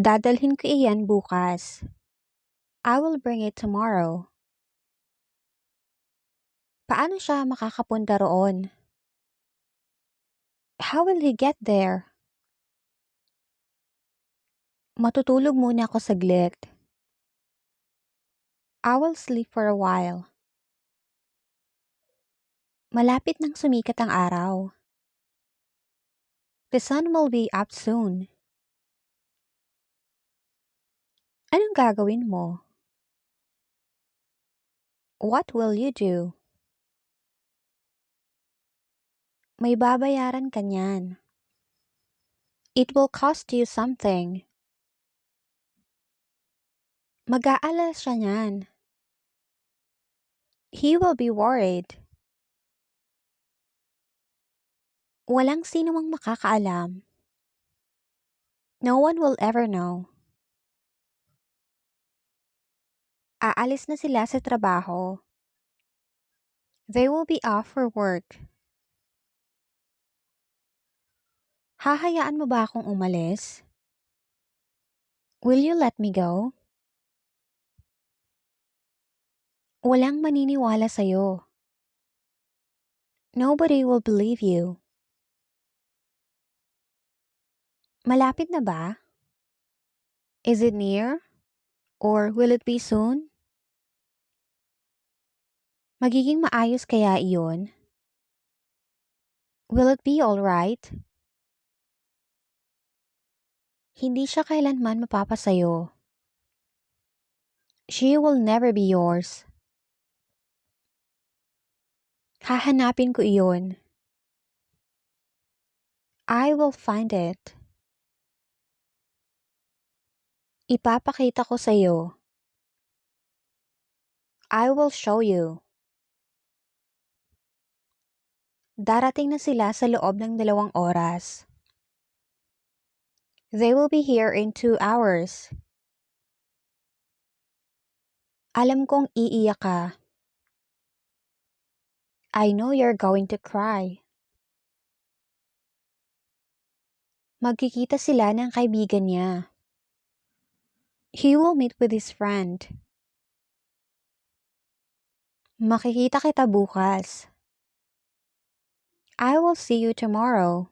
Dadalhin ko iyan bukas. I will bring it tomorrow. Paano siya makakapunta roon? How will he get there? Matutulog muna ako saglit. I will sleep for a while. Malapit nang sumikat ang araw. The sun will be up soon. Anong gagawin mo? What will you do? May babayaran ka niyan. It will cost you something. Mag-aalala siya niyan. He will be worried. Walang sino mang makakaalam. No one will ever know. Aalis na sila sa trabaho. They will be off for work. Hahayaan mo ba akong umalis? Will you let me go? Walang maniniwala sa'yo. Nobody will believe you. Malapit na ba? Is it near? Or will it be soon? Magiging maayos kaya iyon? Will it be all right? Hindi siya kailanman mapapasayo. She will never be yours. Hahanapin ko iyon. I will find it. Ipapakita ko sa'yo. I will show you. Darating na sila sa loob ng 2 oras. They will be here in 2 hours. Alam kong iiyak ka. I know you're going to cry. Magkikita sila ng kaibigan niya. He will meet with his friend. Makikita kita bukas. I will see you tomorrow.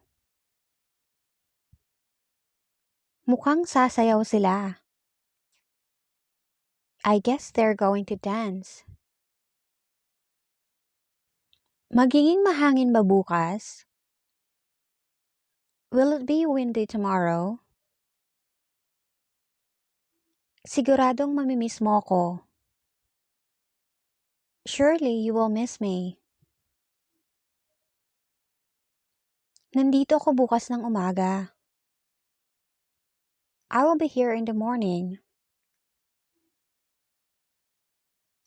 Mukhang sasayaw sila. I guess they're going to dance. Magiging mahangin ba bukas? Will it be windy tomorrow? Siguradong mamimiss mo ko. Surely you will miss me. Nandito ako bukas ng umaga. I will be here in the morning.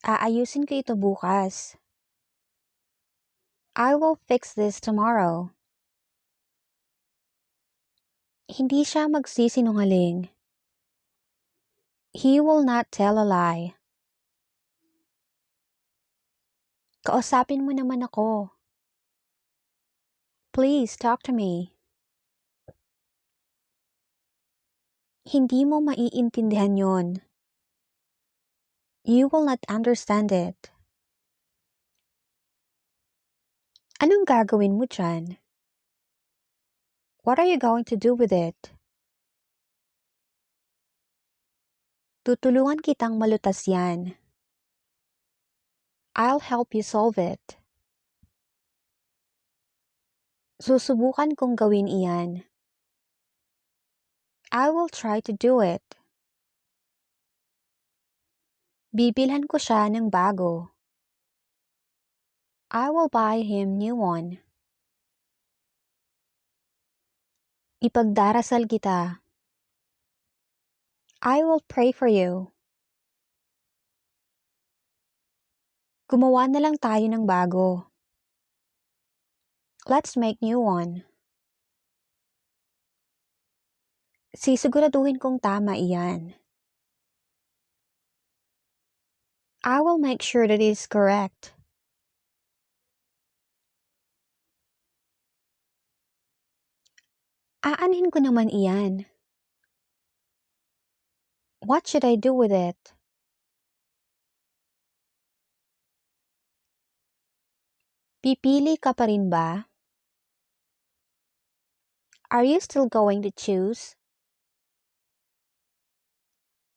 Aayusin ko ito bukas. I will fix this tomorrow. Hindi siya magsisinungaling. He will not tell a lie. Kausapin mo naman ako. Please talk to me. Hindi mo maiintindihan yon. You will not understand it. Anong gagawin mo dyan? What are you going to do with it? Tutulungan kitang malutas yan. I'll help you solve it. Susubukan kong gawin iyan. I will try to do it. Bibilhan ko siya ng bago. I will buy him new one. Ipagdarasal kita. I will pray for you. Gumawa na lang tayo ng bago. Let's make new one. Sisiguraduhin kong tama iyan. I will make sure that it is correct. Aanhin ko naman iyan. What should I do with it? Pipili ka pa rin ba? Are you still going to choose?